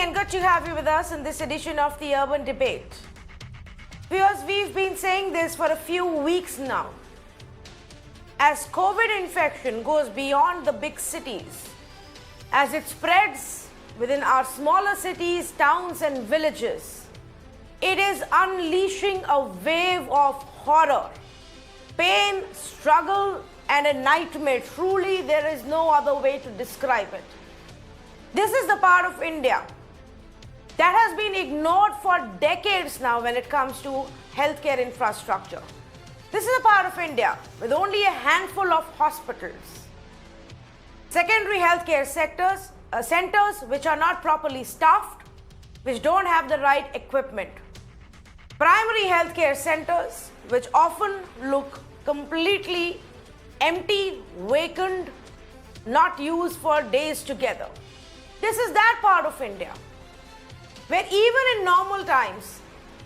and good to have you with us in this edition of the Urban Debate. Viewers, we've been saying this for a few weeks now. As COVID infection goes beyond the big cities, as it spreads within our smaller cities, towns and villages, it is unleashing a wave of horror, pain, struggle and a nightmare. Truly, there is no other way to describe it. This is the part of India that has been ignored for decades now when it comes to healthcare infrastructure. This is a part of India with only a handful of hospitals, secondary healthcare centers which are not properly staffed, which don't have the right equipment, primary healthcare centers which often look completely empty, vacant, not used for days together. This is that part of India where even in normal times,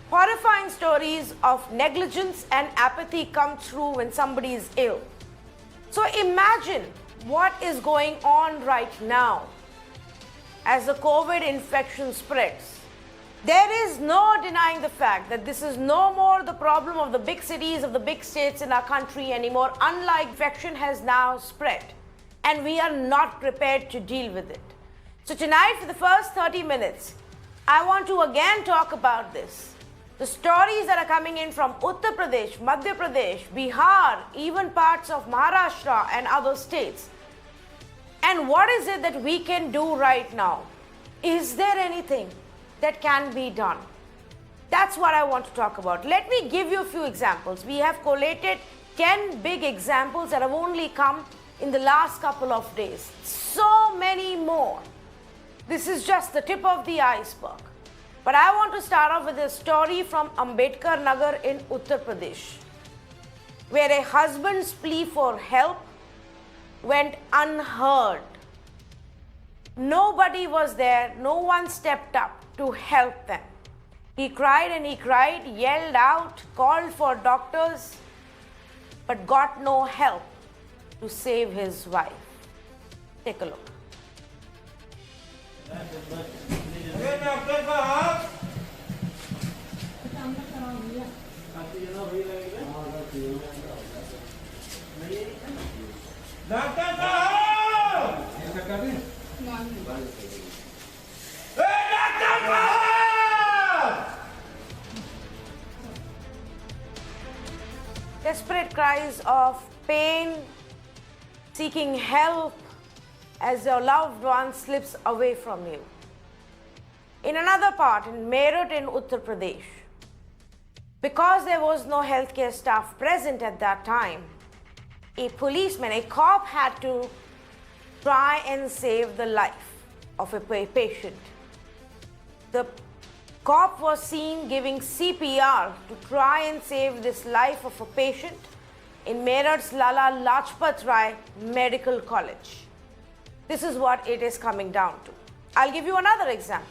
horrifying stories of negligence and apathy come through when somebody is ill. So imagine what is going on right now as the COVID infection spreads. There is no denying the fact that this is no more the problem of the big cities, of the big states in our country anymore. Unlike infection has now spread and we are not prepared to deal with it. So tonight for the first 30 minutes, I want to again talk about this. The stories that are coming in from Uttar Pradesh, Madhya Pradesh, Bihar, even parts of Maharashtra and other states. And what is it that we can do right now? Is there anything that can be done? That's what I want to talk about. Let me give you a few examples. We have collated 10 big examples that have only come in the last couple of days. So many more. This is just the tip of the iceberg. But I want to start off with a story from Ambedkar Nagar in Uttar Pradesh, where a husband's plea for help went unheard. Nobody was there, no one stepped up to help them. He cried and he cried, yelled out, called for doctors, but got no help to save his wife. Take a look. Desperate cries of pain, seeking help as your loved one slips away from you. In another part, in Meerut in Uttar Pradesh, because there was no healthcare staff present at that time, a policeman, a cop had to try and save the life of a patient. The cop was seen giving CPR to try and save this life of a patient in Meerut's Lala Lajpat Rai Medical College. This is what it is coming down to. I'll give you another example.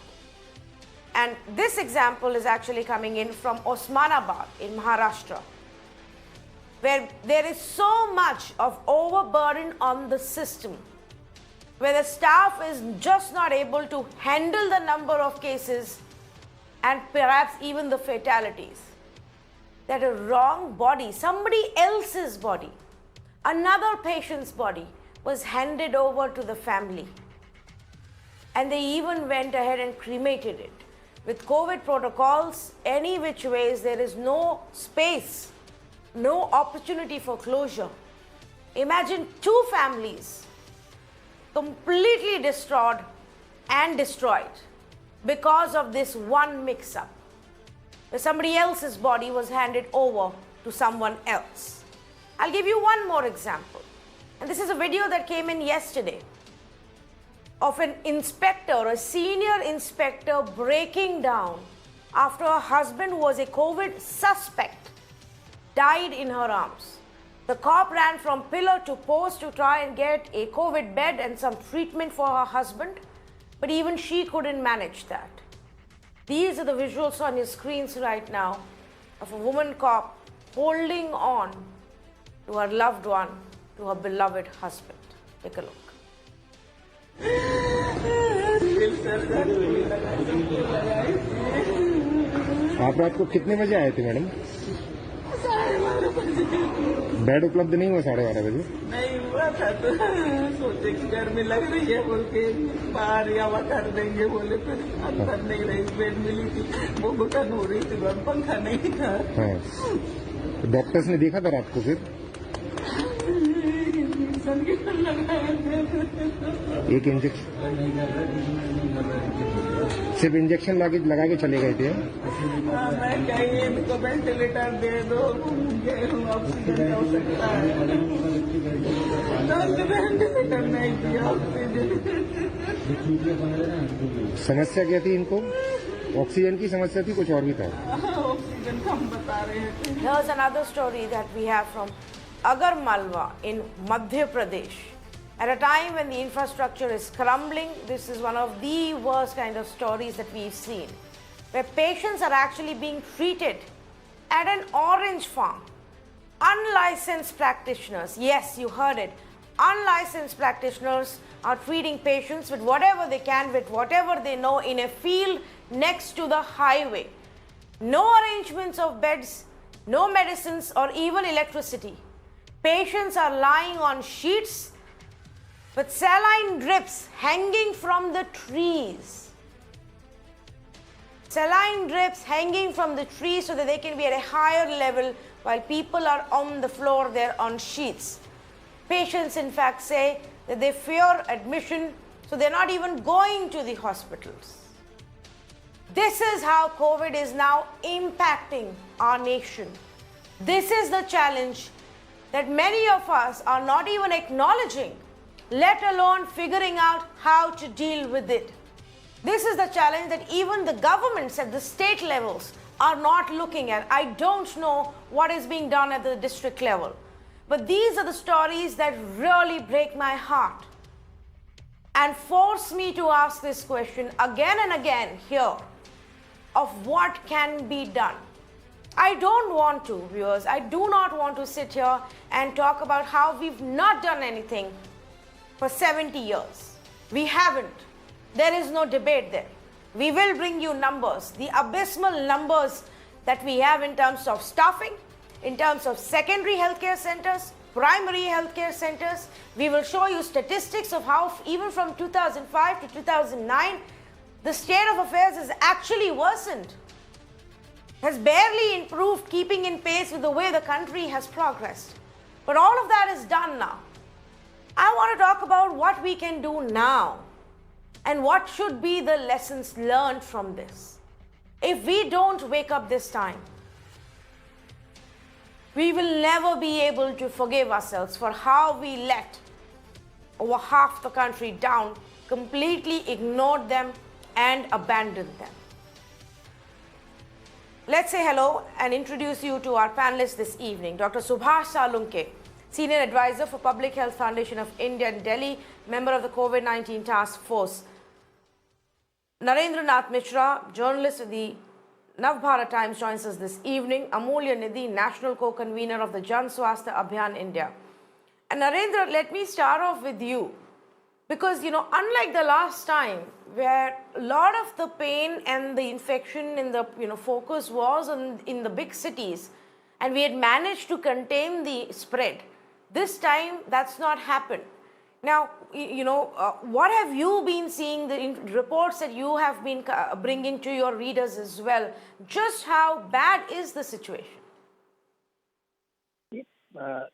And this example is actually coming in from Osmanabad in Maharashtra, where there is so much of overburden on the system, where the staff is just not able to handle the number of cases and perhaps even the fatalities. That a wrong body, somebody else's body, another patient's body, was handed over to the family. And they even went ahead and cremated it. With COVID protocols, any which ways, there is no space, no opportunity for closure. Imagine two families completely destroyed and destroyed because of this one mix-up, where somebody else's body was handed over to someone else. I'll give you one more example. And this is a video that came in yesterday of an inspector, a senior inspector, breaking down after her husband, who was a COVID suspect, died in her arms. The cop ran from pillar to post to try and get a COVID bed and some treatment for her husband, but even she couldn't manage that. These are the visuals on your screens right now of a woman cop holding on to her loved one, to her beloved husband. Take a look. आप रात को कितने बजे आए थे madam? 12:30 बजे। Bed उपलब्ध नहीं हुआ 12:30 बजे? नहीं हुआ था तो सोचे कि गर्मी लग रही है बोल के बाहर हवा कर देंगे बोले, फिर अंदर नहीं रही, बेड मिली थी वो घुटन हो रही थी, पंखा नहीं था। हाँ, तो डॉक्टर्स ने देखा था रात को फिर? एक इंजेक्शन सिर्फ इंजेक्शन लगा के चले गए थे? मैं कहीं इनको वेंटिलेटर दे दो, ऑक्सीजन हो सकता है, वेंटिलेटर नहीं दिया ऑक्सीजन। समस्या क्या थी इनको? ऑक्सीजन की समस्या थी, कुछ और भी था? ऑक्सीजन कम बता रहे थे। Here's another story that we have from Agarmalwa in Madhya Pradesh. At a time when the infrastructure is crumbling, this is one of the worst kind of stories that we've seen, where patients are actually being treated at an orange farm. Unlicensed practitioners, yes, you heard it, unlicensed practitioners are treating patients with whatever they can, with whatever they know, in a field next to the highway. No arrangements of beds, no medicines or even electricity. Patients are lying on sheets with saline drips hanging from the trees. Saline drips hanging from the trees so that they can be at a higher level while people are on the floor there on sheets. Patients in fact say that they fear admission, so they're not even going to the hospitals. This is how COVID is now impacting our nation. This is the challenge that many of us are not even acknowledging, let alone figuring out how to deal with it. This is the challenge that even the governments at the state levels are not looking at. I don't know what is being done at the district level, but these are the stories that really break my heart and force me to ask this question again and again here of what can be done. I don't want to, viewers, I do not want to sit here and talk about how we've not done anything for 70 years. We haven't. There is no debate there. We will bring you numbers, the abysmal numbers that we have in terms of staffing, in terms of secondary healthcare centers, primary healthcare centers. We will show you statistics of how even from 2005 to 2009, the state of affairs has actually worsened, has barely improved, keeping in pace with the way the country has progressed. But all of that is done now. I want to talk about what we can do now and what should be the lessons learned from this. If we don't wake up this time, we will never be able to forgive ourselves for how we let over half the country down, completely ignored them and abandoned them. Let's say hello and introduce you to our panelists this evening. Dr. Subhash Salunke, Senior Advisor for Public Health Foundation of India in Delhi, member of the COVID-19 Task Force. Narendra Nath Mishra, journalist of the Navbharat Times, joins us this evening. Amulya, Nidhi, National Co-convenor of the Swasthya Abhiyan India. And Narendra, let me start off with you. Because, unlike the last time, where a lot of the pain and the infection in the, focus was in the big cities, and we had managed to contain the spread, this time that's not happened. Now, what have you been seeing, the reports that you have been bringing to your readers as well? Just how bad is the situation?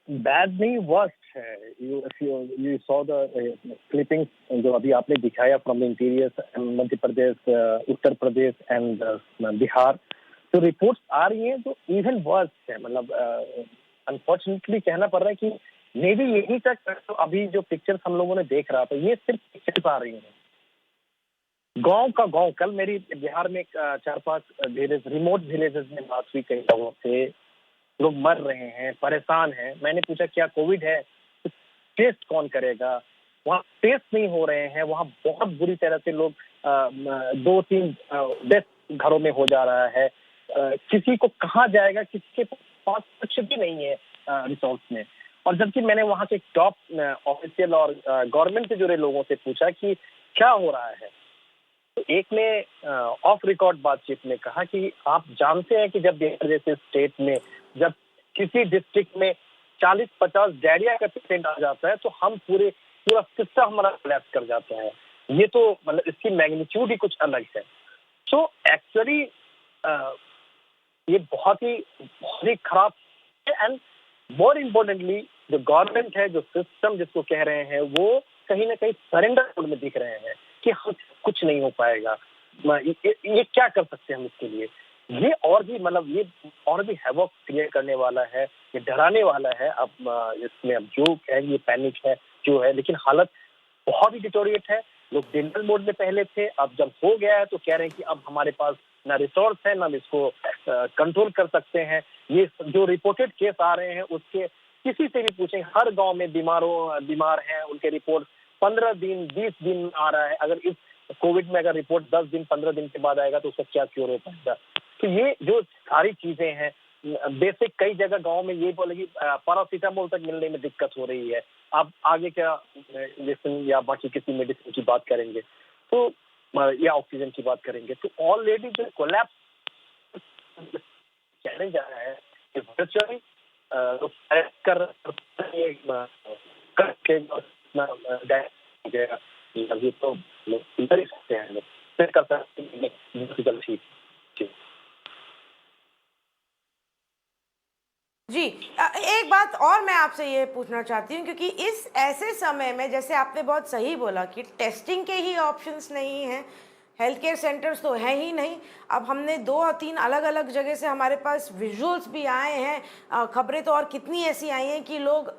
Bad नहीं, worst है. You saw the clippings जो अभी आपने दिखाया from the interior Madhya Pradesh, Uttar Pradesh and Bihar. तो reports आ रही हैं जो even worse है. मतलब unfortunately कहना पड़ रहा है कि maybe यहीं तक तो अभी जो pictures हम लोगों ने देख रहा था, ये सिर्फ pictures आ रही हैं. गांव का गांव, कल मेरी बिहार में 4-5 remote villages में बात हुई कई लोगों से. लोग मर रहे हैं, परेशान हैं. मैंने पूछा क्या कोविड है, तो टेस्ट कौन करेगा? वहाँ टेस्ट नहीं हो रहे हैं. वहाँ बहुत बुरी तरह से लोग 2-3 डेथ घरों में हो जा रहा है. किसी को कहाँ जाएगा, किसके पास कुछ भी नहीं है रिसोर्स में. और जबकि मैंने वहाँ के टॉप ऑफिशियल और गवर्नमेंट से जुड़े लोगों से पूछा कि क्या हो रहा है, तो एक ने ऑफ रिकॉर्ड बातचीत में कहा कि आप जानते हैं कि जब बिहार जैसे स्टेट में जब किसी डिस्ट्रिक्ट में 40-50 डायरिया का पेशेंट आ जाता है तो हम पूरा सिस्टम हमारा कोलैप्स कर जाता है। ये तो मतलब इसकी मैग्नीट्यूड ही कुछ अलग है। सो एक्चुअली ये बहुत ही खराब है। एंड मोर इम्पोर्टेंटली जो गवर्नमेंट है, जो सिस्टम जिसको कह रहे हैं, वो कहीं ना कहीं सरेंडर मोड में दिख रहे हैं कि हम कुछ नहीं हो पाएगा। ये क्या कर सकते हैं हम इसके लिए? ये और भी हैवॉक क्रिएट करने वाला है, ये डराने वाला है। अब इसमें अब जो है ये पैनिक है जो है, लेकिन हालत बहुत ही डिटोरिएट है। लोग डेंजर मोड में पहले थे, अब जब हो गया है तो कह रहे हैं कि अब हमारे पास ना रिसोर्स है, ना हम इसको कंट्रोल कर सकते हैं। ये जो रिपोर्टेड केस आ रहे हैं उसके किसी से भी पूछें, हर गांव में बीमार हैं, उनके रिपोर्ट 15 दिन 20 दिन आ रहा है। अगर इस कोविड में अगर रिपोर्ट 10 दिन 15 दिन के बाद आएगा तो उसका क्या क्योर हो पाएगा? तो ये जो सारी चीजें हैं बेसिक, कई जगह गांव में ये बोले कि पैरासीटामोल तक मिलने में दिक्कत हो रही है। आप आगे क्या मेडिसिन या बाकी किसी मेडिसिन की बात करेंगे तो या ऑक्सीजन की बात करेंगे तो ऑलरेडी जो कोलैप्स चैलेंज आ रहा है वर्चुअली अभी तो इधर ही सकते हैं लोग कर सकते हैं। ठीक जी, एक बात और मैं आपसे ये पूछना चाहती हूँ, क्योंकि इस ऐसे समय में जैसे आपने बहुत सही बोला कि टेस्टिंग के ही ऑप्शंस नहीं हैं, हेल्थ केयर सेंटर्स तो हैं ही नहीं। अब हमने 2-3 अलग अलग जगह से हमारे पास विजुअल्स भी आए हैं, खबरें तो और कितनी ऐसी आई हैं कि लोग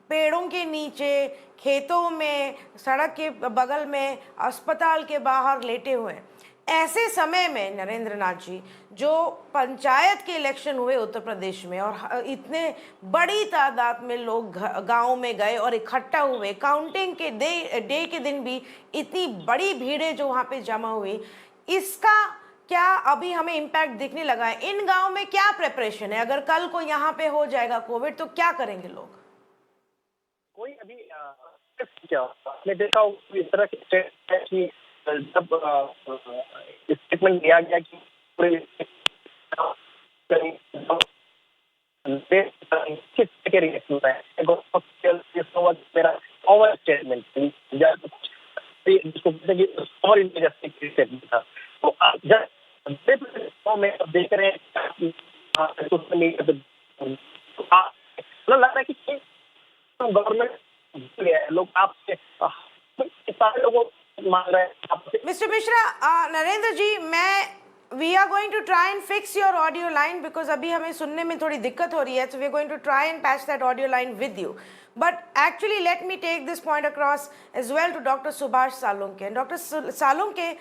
पेड़ों के नीचे, खेतों में, सड़क के बगल में, अस्पताल के बाहर लेटे हुए हैं। ऐसे समय में नरेंद्र नाथ जी, जो पंचायत के इलेक्शन हुए उत्तर प्रदेश में और इतने बड़ी तादाद में लोग गांव में गए और इकट्ठा हुए, काउंटिंग के डे के दिन भी इतनी बड़ी भीड़ें जो वहाँ पे जमा हुई, इसका क्या अभी हमें इम्पैक्ट दिखने लगा है? इन गांव में क्या प्रिपरेशन है? अगर कल को यहाँ पे हो जाएगा कोविड तो क्या करेंगे लोग? कोई अभी क्या आपने देखा इस तरह की जब स्टेटमेंट दिया गया कि मेरा ओवर स्टेटमेंट था। तो जब में देख रहे हैं सोशल मीडिया लग रहा है कि गवर्नमेंट लोग आपसे सारे लोगों मांग रहे हैं। Mister Mishra, Narendra ji, we are going to try and fix your audio line because अभी हमें सुनने में थोड़ी दिक्कत हो रही है, so we are going to try and patch that audio line with you. But actually, let me take this point across as well to Dr. Subhash Salunke. And Dr. Salunke,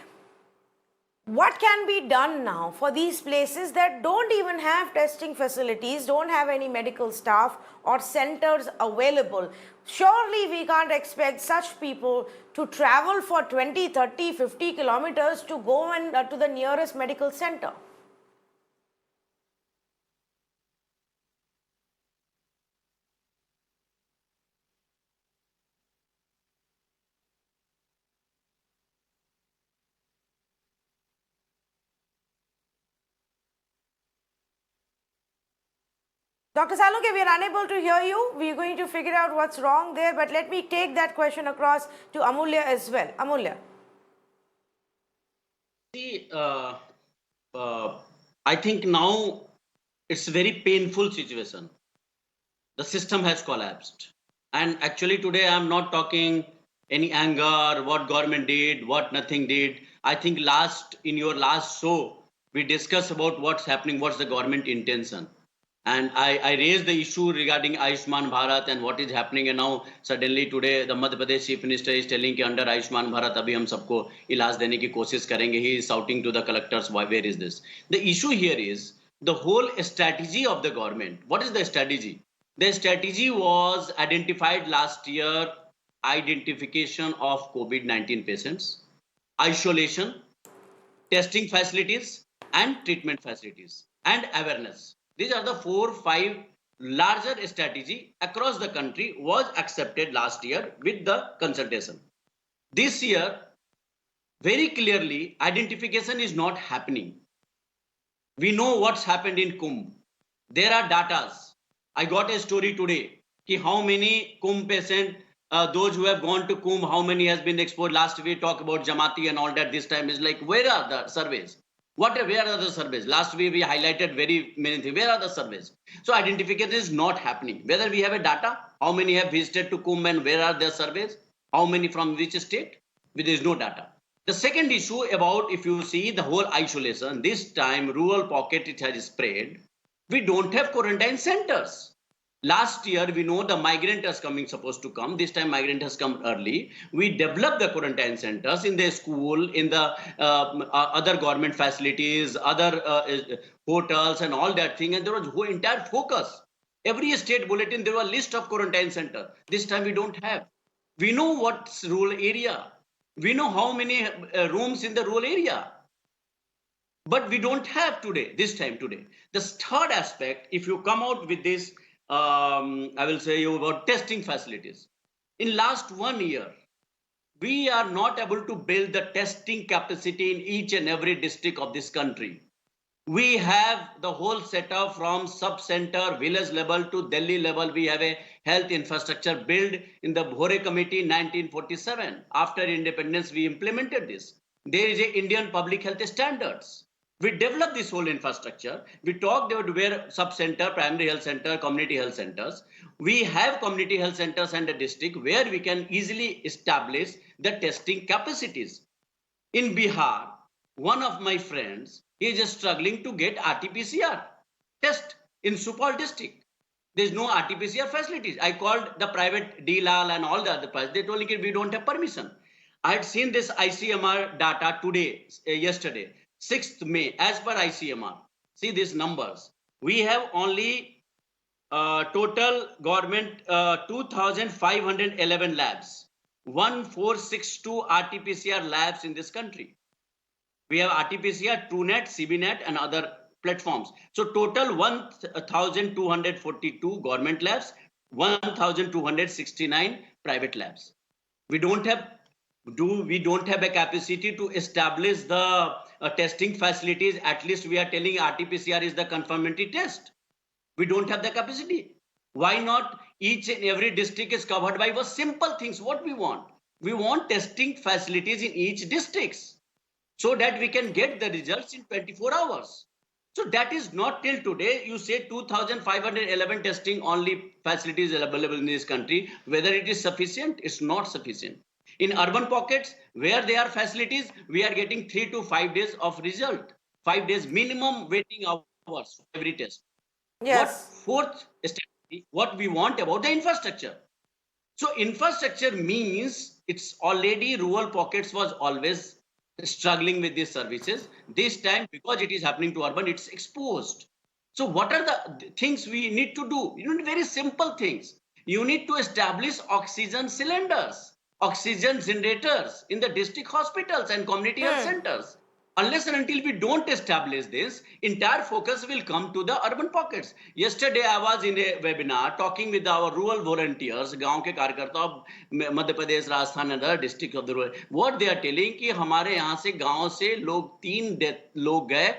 what can be done now for these places that don't even have testing facilities, don't have any medical staff or centers available? Surely we can't expect such people to travel for 20, 30, 50 kilometers to go and to the nearest medical center. Dr. Salunke, we are unable to hear you. We are going to figure out what's wrong there, but let me take that question across to Amulya as well. Amulya. See, I think now it's a very painful situation. The system has collapsed. And actually today I'm not talking any anger, what government did, what nothing did. I think in your last show, we discussed about what's happening, what's the government intention. And I raised the issue regarding Ayushman Bharat and what is happening, and now suddenly today the Madhya Pradesh Chief Minister is telling कि under Ayushman Bharat अभी हम सबको इलाज देने की कोशिश करेंगे. He is shouting to the collectors, why, where is this? The issue here is the whole strategy of the government. What is the strategy? The strategy was identified last year, identification of COVID-19 patients, isolation, testing facilities and treatment facilities, and awareness. These are the 4-5 larger strategy across the country was accepted last year with the consultation. This year, Very clearly, identification is not happening. We know what's happened in Kumbh. There are datas. I got a story today. How many Kumbh patients, those who have gone to Kumbh, how many has been exposed? Last we talked about Jamati and all that. This time is like, where are the surveys? Where are the surveys? Last week we highlighted very many things. Where are the surveys? So identification is not happening. Whether we have a data, how many have visited to Kumbh and where are their surveys? How many from which state? There is no data. The second issue about, if you see the whole isolation, this time rural pocket it has spread. We don't have quarantine centers. Last year, we know the migrant is supposed to come. This time migrant has come early. We developed the quarantine centers in the school, in the other government facilities, other hotels and all that thing. And there was whole entire focus. Every state bulletin, there was a list of quarantine center. This time we don't have. We know what's rural area. We know how many rooms in the rural area. But we don't have today, this time today. The third aspect, if you come out with this, I will say you about testing facilities. In last 1 year, we are not able to build the testing capacity in each and every district of this country. We have the whole setup from sub-center, village level to Delhi level. We have a health infrastructure built in the Bhore Committee in 1947. After independence, we implemented this. There is a Indian Public Health Standards. We developed this whole infrastructure. We talked about where sub-center, primary health center, community health centers. We have community health centers and a district where we can easily establish the testing capacities. In Bihar, one of my friends is just struggling to get RT-PCR test in Supal district. There's no RT-PCR facilities. I called the private DLAL and all the other places. They told me we don't have permission. I had seen this ICMR data today, yesterday, 6th May, as per ICMR. See these numbers. We have only total government 2,511 labs, 1,462 RT-PCR labs in this country. We have RT-PCR, TrueNet, CBNet and other platforms. So total 1,242 government labs, 1,269 private labs. We don't have a capacity to establish the testing facilities. At least we are telling RT-PCR is the confirmatory test. We don't have the capacity. Why not? Each and every district is covered by simple things. What we want? We want testing facilities in each district, so that we can get the results in 24 hours. So that is not till today. You say 2,511 testing only facilities available in this country. Whether it is sufficient, it's not sufficient. In urban pockets, where there are facilities, we are getting 3 to 5 days of result. 5 days minimum waiting hours for every test. Yes. Fourth strategy, what we want about the infrastructure. So infrastructure means it's already rural pockets was always struggling with these services. This time, because it is happening to urban, it's exposed. So what are the things we need to do? Very simple things. You need to establish oxygen cylinders, oxygen generators in the district hospitals and community health centers. Unless and until we don't establish this, entire focus will come to the urban pockets. Yesterday, I was in a webinar talking with our rural volunteers, गांव के कार्यकर्ता, Madhya Pradesh, Rajasthan and other districts of the rural. What they are telling कि हमारे यहाँ से गांव से लोग 3 लोग गए,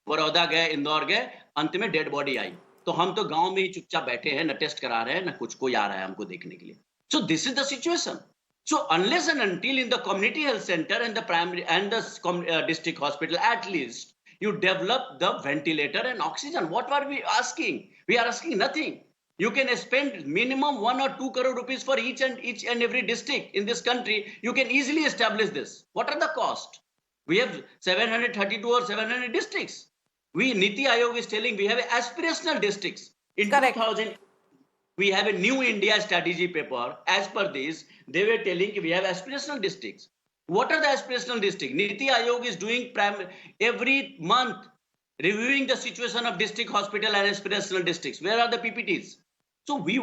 बड़ौदा गए, इंदौर गए, अंत में डेड बॉडी आई. तो हम तो गांव में ही चुपचाप बैठे हैं, न टेस्ट करा रहे हैं, न कुछ कोई आ रहा है हमको देखने के लिए. So this is the situation. So unless and until in the community health center and the primary and the district hospital, at least you develop the ventilator and oxygen. What are we asking? We are asking nothing. You can spend minimum 1 or 2 crore rupees for each and every district in this country. You can easily establish this. What are the cost? We have 732 or 700 districts. Niti Ayog is telling we have aspirational districts. In 2000, we have a new India strategy paper. As per this, they were telling we have aspirational districts. What are the aspirational districts? Niti Ayog is doing every month reviewing the situation of district hospital and aspirational districts. Where are the PPTs? So we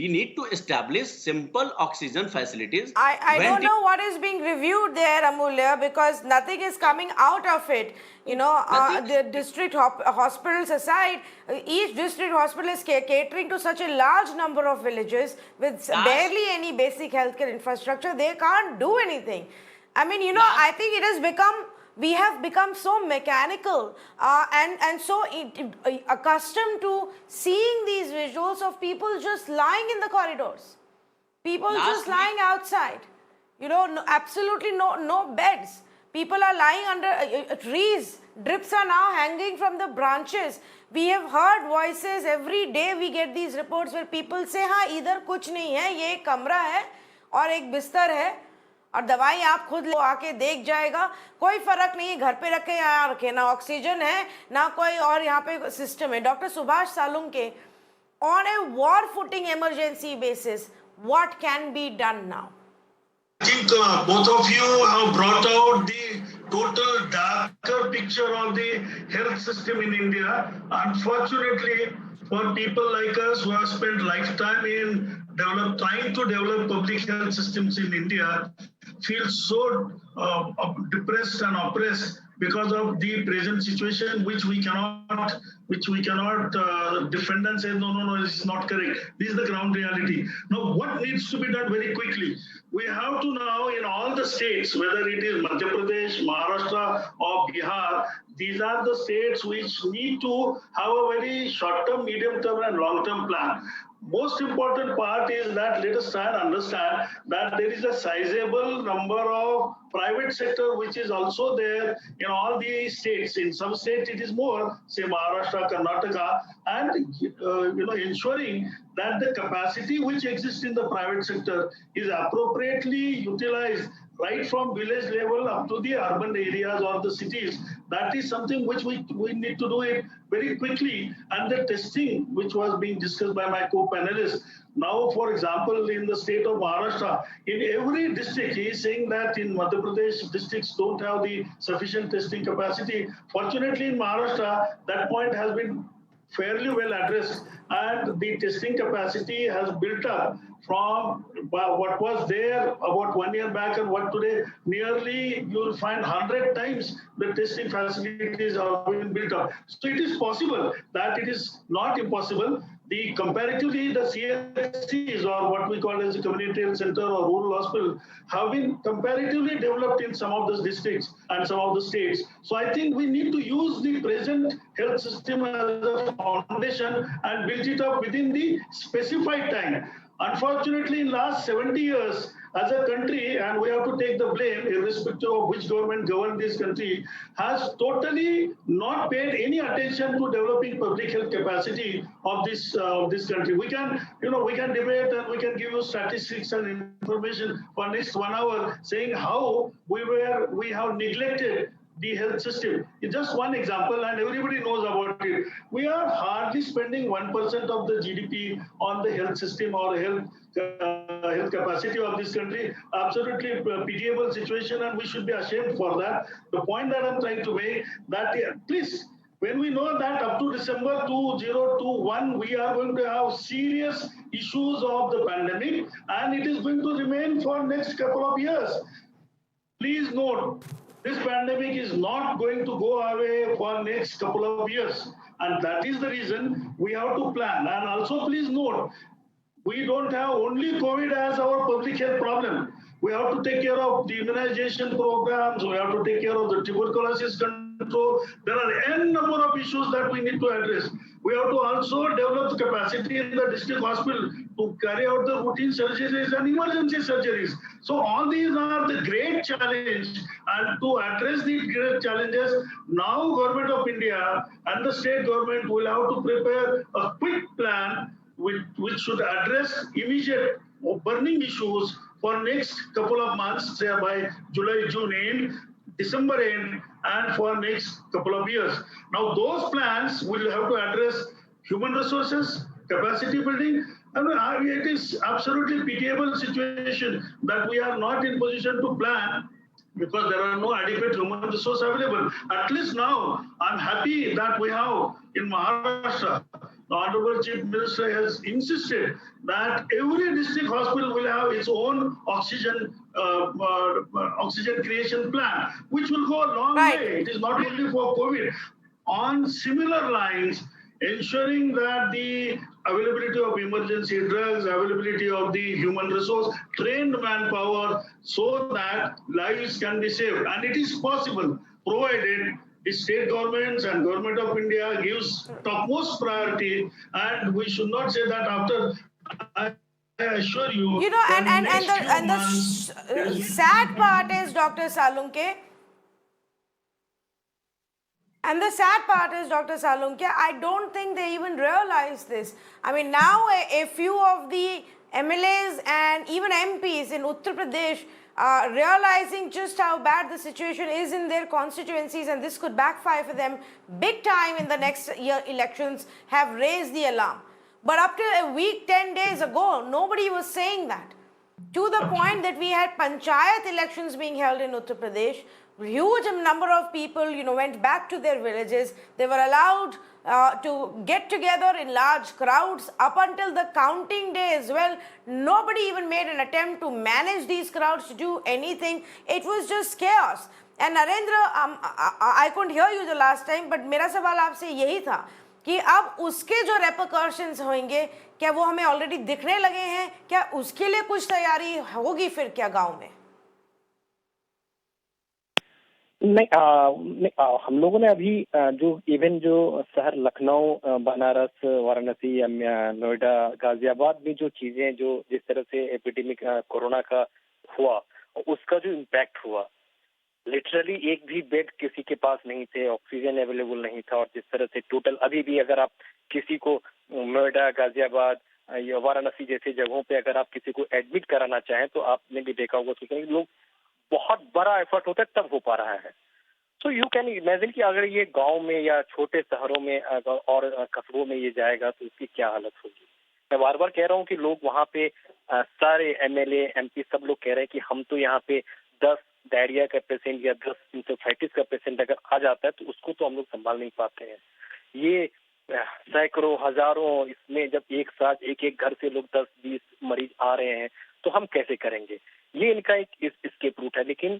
need to establish simple oxygen facilities. I don't know what is being reviewed there, Amulya, because nothing is coming out of it. The district hospitals aside, each district hospital is catering to such a large number of villages with barely any basic healthcare infrastructure. They can't do anything. I mean, you know, I think it has become, we have become so mechanical and so accustomed to seeing these visuals of people just lying in the corridors, people just lying outside, you know, no, absolutely no beds. People are lying under trees. Drips are now hanging from the branches. We have heard voices every day. We get these reports where people say, हाँ इधर कुछ नहीं है, ये एक कमरा है और एक बिस्तर है और दवाई आप खुद लो, आके देख जाएगा, कोई फर्क नहीं है, घर पे रखे या रखे, ना ऑक्सीजन है ना कोई और यहाँ पे सिस्टम है. Doctor Subhash Salunke, on a war footing emergency basis, what can be done now? I think both of you have brought out the total darker picture of the health system in India. Unfortunately, for people like us who have spent lifetime in trying to develop public health systems in India, feel so depressed and oppressed because of the present situation, which we cannot defend and say no, this is not correct. This is the ground reality. Now, what needs to be done very quickly? We have to now, in all the states, whether it is Madhya Pradesh, Maharashtra, or Bihar, these are the states which need to have a very short-term, medium-term, and long-term plan. Most important part is that let us try and understand that there is a sizable number of private sector which is also there in all the states. In some states it is more, say Maharashtra, Karnataka, and ensuring that the capacity which exists in the private sector is appropriately utilized right from village level up to the urban areas or the cities. That is something which we need to do it very quickly. And the testing, which was being discussed by my co-panelists, now, for example, in the state of Maharashtra, in every district, he is saying that in Madhya Pradesh, districts don't have the sufficient testing capacity. Fortunately, in Maharashtra, that point has been fairly well addressed, and the testing capacity has built up from what was there about 1 year back and what today, nearly you will find 100 times the testing facilities are being built up. So it is possible, that it is not impossible. Comparatively, the CHCs, or what we call as a community health center or rural hospital, have been comparatively developed in some of those districts and some of the states. So I think we need to use the present health system as a foundation and build it up within the specified time. Unfortunately, in last 70 years, as a country, and we have to take the blame, irrespective of which government governed this country, has totally not paid any attention to developing public health capacity of this country. We can debate and we can give you statistics and information for next 1 hour, saying how we have neglected the health system. It's just one example, and everybody knows about it. We are hardly spending 1% of the GDP on the health system or health capacity of this country. Absolutely pitiable situation, and we should be ashamed for that. The point that I'm trying to make, that please, when we know that up to December 2021, we are going to have serious issues of the pandemic, and it is going to remain for next couple of years. Please note, this pandemic is not going to go away for next couple of years. And that is the reason we have to plan. And also please note, we don't have only COVID as our public health problem. We have to take care of the immunization programs. We have to take care of the tuberculosis control. There are n number of issues that we need to address. We have to also develop capacity in the district hospital to carry out the routine surgeries and emergency surgeries. So all these are the great challenge, and to address these great challenges, now Government of India and the state government will have to prepare a quick plan which should address immediate burning issues for next couple of months, say by July, June end, December end, and for next couple of years. Now those plans will have to address human resources, capacity building, and it is absolutely pitiable situation that we are not in position to plan because there are no adequate human resources available. At least now, I'm happy that we have in Maharashtra, the Honorable Chief Minister has insisted that every district hospital will have its own oxygen creation plan, which will go a long way. It is not only for COVID. On similar lines, ensuring that the availability of emergency drugs, availability of the human resource, trained manpower, so that lives can be saved. And it is possible, provided the state governments and government of India gives topmost priority. And we should not say that after, I assure you, You know, that and next few the months, there is sad part is, Dr. Salunke, and the sad part is, Dr. Salunke, I don't think they even realize this. I mean, now a few of the MLAs and even MPs in Uttar Pradesh are realizing just how bad the situation is in their constituencies, and this could backfire for them big time in the next year elections, have raised the alarm. But up till a week, 10 days ago, nobody was saying that. To the point that we had panchayat elections being held in Uttar Pradesh, huge number of people, went back to their villages. They were allowed to get together in large crowds up until the counting day as well. Nobody even made an attempt to manage these crowds, to do anything. It was just chaos. And Narendra, I couldn't hear you the last time, but मेरा सवाल आपसे यही था कि अब उसके जो रेपरकर्शंस होंगे, क्या वो हमें ऑलरेडी दिखने लगे हैं? क्या उसके लिए कुछ तैयारी होगी फिर क्या गांव में? नहीं, हम लोगों ने अभी जो इवन जो शहर लखनऊ, बनारस, वाराणसी, नोएडा, गाजियाबाद में जो चीजें, जो जिस तरह से एपिडेमिक कोरोना का हुआ, उसका जो इम्पैक्ट हुआ, लिटरली एक भी बेड किसी के पास नहीं थे, ऑक्सीजन अवेलेबल नहीं था। और जिस तरह से टोटल अभी भी अगर आप किसी को नोएडा, गाजियाबाद या वाराणसी जैसे जगहों पे अगर आप किसी को एडमिट कराना चाहें, तो आपने भी देखा होगा कि लोग, बहुत बड़ा एफर्ट होता है तब हो पा रहा है। सो यू कैन इमेजिन कि अगर ये गांव में या छोटे शहरों में और कस्बों में ये जाएगा तो इसकी क्या हालत होगी। मैं बार बार कह रहा हूँ कि लोग वहाँ पे सारे एमएलए, एमपी सब लोग कह रहे हैं कि हम तो यहाँ पे 10 डायरिया का पेशेंट या 10 इंसेफेलाइटिस का पेशेंट अगर आ जाता है तो उसको तो हम लोग संभाल नहीं पाते हैं। ये सैकड़ों, हजारों, इसमें जब एक साथ एक घर से लोग 10-20 मरीज आ रहे हैं तो हम कैसे करेंगे। ये इनका एक एस्केप रूट है। लेकिन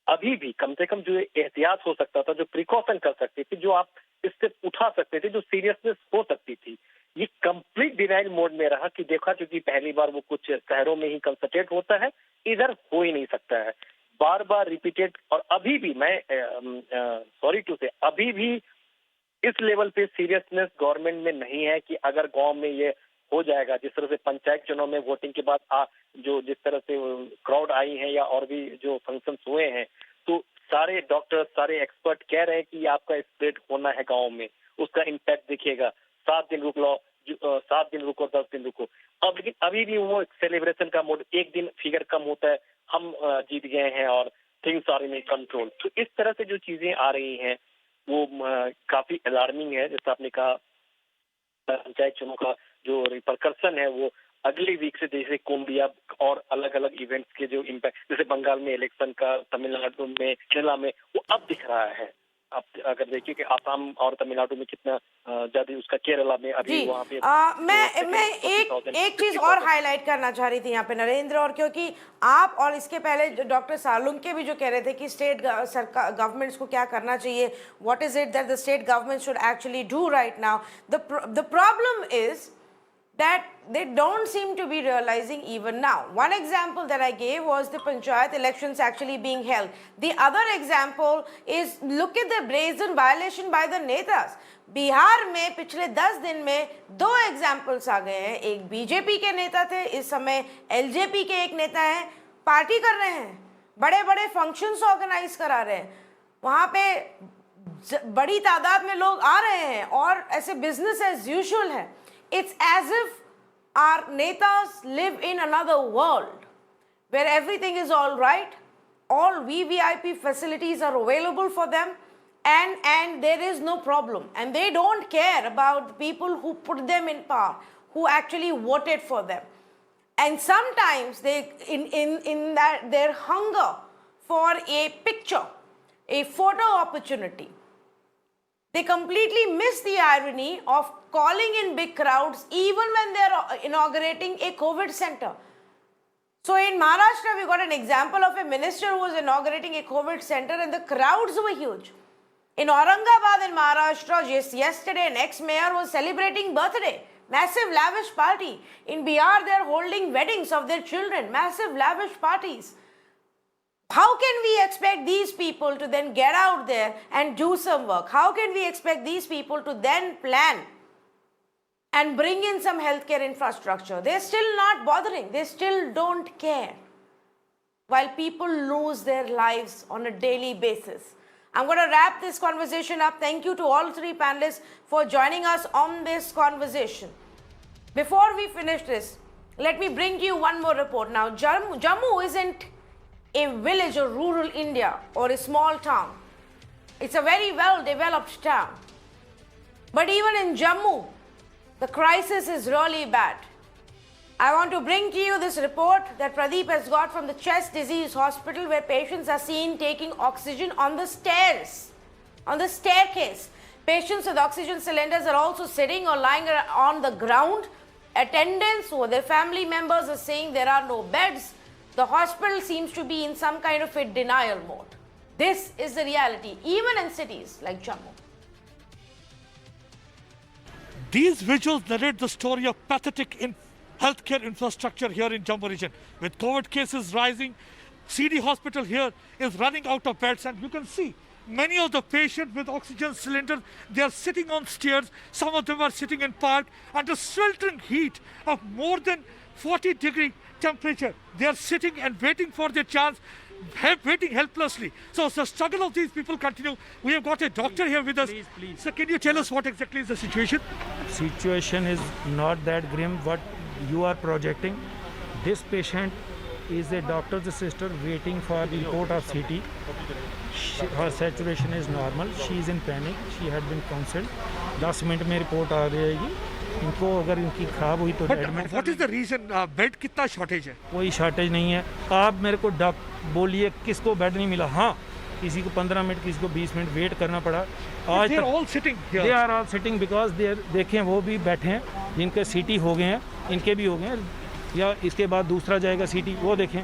अभी भी कम से कम जो एहतियात हो सकता था, जो प्रिकॉशन कर सकते थे, जो आप इससे उठा सकते थे, जो सीरियसनेस हो सकती थी, ये कंप्लीट डिनाइल मोड में रहा कि देखा क्योंकि पहली बार वो कुछ शहरों में ही कंसंट्रेट होता है, इधर हो ही नहीं सकता है। बार बार रिपीटेड। और अभी भी मैं सॉरी टू से, अभी भी इस लेवल पे सीरियसनेस गवर्नमेंट में नहीं है कि अगर गांव में ये हो जाएगा, जिस तरह से पंचायत चुनाव में वोटिंग के बाद जो जिस तरह से क्राउड आई है या और भी जो फंक्शंस हुए हैं, तो सारे डॉक्टर्स, सारे एक्सपर्ट कह रहे हैं कि आपका स्प्रेड होना है गांव में, उसका इम्पैक्ट दिखेगा। 7 दिन रुक लो, 7 दिन रुको, 10 दिन रुको। अब लेकिन अभी भी वो सेलिब्रेशन का मोड, एक दिन फिगर कम होता है, हम जीत गए हैं और थिंग्स आर इन कंट्रोल। तो इस तरह से जो चीजें आ रही हैं वो काफी अलार्मिंग है। जैसा आपने कहा, पंचायत चुनाव का जो रिपरकर्सन है वो अगले वीक से, जैसे कुंभ या और अलग अलग इवेंट्स के जो इम्पैक्ट, जैसे बंगाल में इलेक्शन का, तमिलनाडु में, केरला में, वो अब दिख रहा है। आप अगर देखिए कि आसाम और तमिलनाडु में कितना ज्यादा, उसका केरला में अभी वहाँ पे मैं एक चीज और हाईलाइट करना चाह रही थी यहाँ पे नरेंद्र, और क्योंकि आप और इसके पहले डॉक्टर सालुंके भी जो कह रहे थे कि स्टेट सरकार गवर्नमेंट्स को क्या करना चाहिए, what is it that the state government should actually do right now. The problem is that they don't seem to be realizing even now. One example that I gave was the panchayat elections actually being held. The other example is, look at the brazen violation by the netas. Bihar में पिछले 10 दिन में 2 examples आ गए हैं। एक BJP के नेता थे, इस समय एलजेपी के एक नेता हैं, पार्टी कर रहे हैं, बड़े बड़े फंक्शंस ऑर्गेनाइज करा रहे हैं, वहाँ पे बड़ी तादाद में लोग आ रहे हैं और ऐसे बिजनेस एज यूजुअल है। It's as if our netas live in another world where everything is all right, all VVIP facilities are available for them, and there is no problem, and they don't care about the people who put them in power, who actually voted for them. And sometimes they in that their hunger for a picture, a photo opportunity, they completely miss the irony of calling in big crowds even when they are inaugurating a COVID center. So in Maharashtra, we got an example of a minister who was inaugurating a COVID center and the crowds were huge. In Aurangabad in Maharashtra, just yesterday, an ex-mayor was celebrating birthday Massive lavish party. In Bihar, they're holding weddings of their children. Massive lavish parties. How can we expect these people to then get out there and do some work? How can we expect these people to then plan and bring in some healthcare infrastructure? They're still not bothering. They still don't care. While people lose their lives on a daily basis. I'm going to wrap this conversation up. Thank you to all three panelists for joining us on this conversation. Before we finish this, let me bring you one more report. Now, Jammu isn't a village or rural India or a small town. It's a very well-developed town. But even in Jammu, the crisis is really bad. I want to bring to you this report that Pradeep has got from the Chest Disease Hospital, where patients are seen taking oxygen on the stairs, on the staircase. Patients with oxygen cylinders are also sitting or lying on the ground. Attendants or their family members are saying there are no beds. The hospital seems to be in some kind of a denial mode. This is the reality, even in cities like Jammu. These visuals narrate the story of pathetic healthcare infrastructure here in Jammu region. With COVID cases rising, CD hospital here is running out of beds, and you can see many of the patients with oxygen cylinders, they are sitting on stairs. Some of them are sitting in park under sweltering heat of more than 40-degree temperature. They are sitting and waiting for their chance, waiting helplessly. So the struggle of these people continue. We have got a doctor here with us. Please. So can you tell us what exactly is the situation? Situation is not that grim what you are projecting. This patient is a doctor's sister waiting for the report of CT. Her saturation is normal. She is in panic. She had been counseled. 10 minute में report आ जाएगी. इनको अगर इनकी खराब हुई तो admit. What is the reason? Bed कितना shortage है? कोई शॉर्टेज नहीं है. आप मेरे को बोलिए किसको बेड नहीं मिला. हाँ, किसी को 15 मिनट, किसी को 20 मिनट वेट करना पड़ा. आज They are all sitting here. They are all sitting because they are, देखें वो भी बैठे हैं जिनके सीटी हो गए हैं, इनके भी हो गए हैं, या इसके बाद दूसरा जाएगा सीटी. वो देखें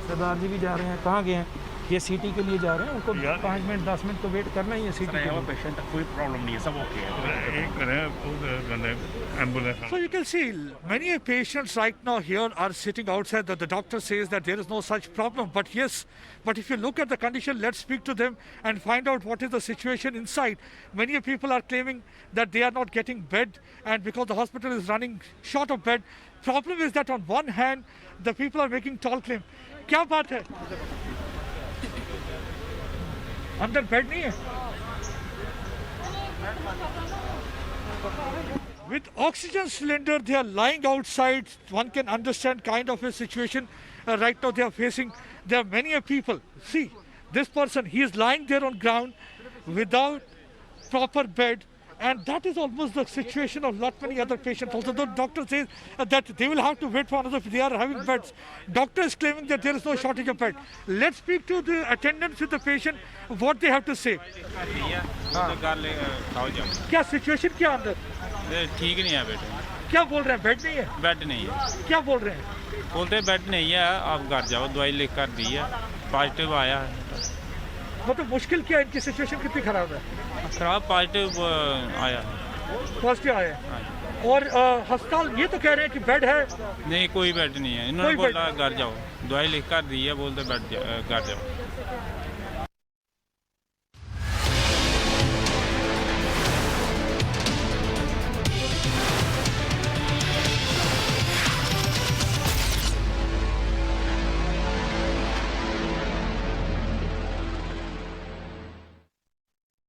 सरदार जी भी जा रहे हैं. कहाँ गए हैं? ये सीटी के लिए जा रहे हैं. उनको 5 मिनट 10 मिनट तो वेट करना ही है सीटी के लिए. पेशेंट कोई प्रॉब्लम नहीं है, सब ओके है. So you can see many patients right now here are sitting outside. The doctor says that there is no such problem. But yes, but if you look at the condition, let's speak to them and find out what is the situation inside. Many people are claiming that they are not getting bed, and because the hospital is running short of bed. Problem is that on one hand, the people are making tall claim. क्या बात है? अंदर bed नहीं है. With oxygen cylinder, they are lying outside. One can understand kind of a situation right now they are facing. There are many people. See, this person, he is lying there on ground without proper bed. And that is almost the situation of lot many other patients. Also, the doctor says that they will have to wait for another. They are having beds. Doctor is claiming that there is no shortage of bed. Let's speak to the attendants with the patient. What they have to say. क्या situation क्या अंदर? ठीक नहीं है बेटे. क्या बोल रहे हैं? बेड नहीं है. बेड नहीं है. क्या बोल रहे हैं? बोलते बेड नहीं है, आप घर जाओ, दवाई लिख कर दी है, पॉजिटिव आया है. मतलब मुश्किल क्या, इनकी सिचुएशन कितनी खराब है? खराब पॉजिटिव आया. पॉजिटिव आया. और अस्पताल ये तो कह रहे हैं कि बेड है. नहीं, कोई बेड नहीं है. इन्होंने बोला घर जाओ, दवाई लिख कर दी है, बोलते बेड घर जाओ.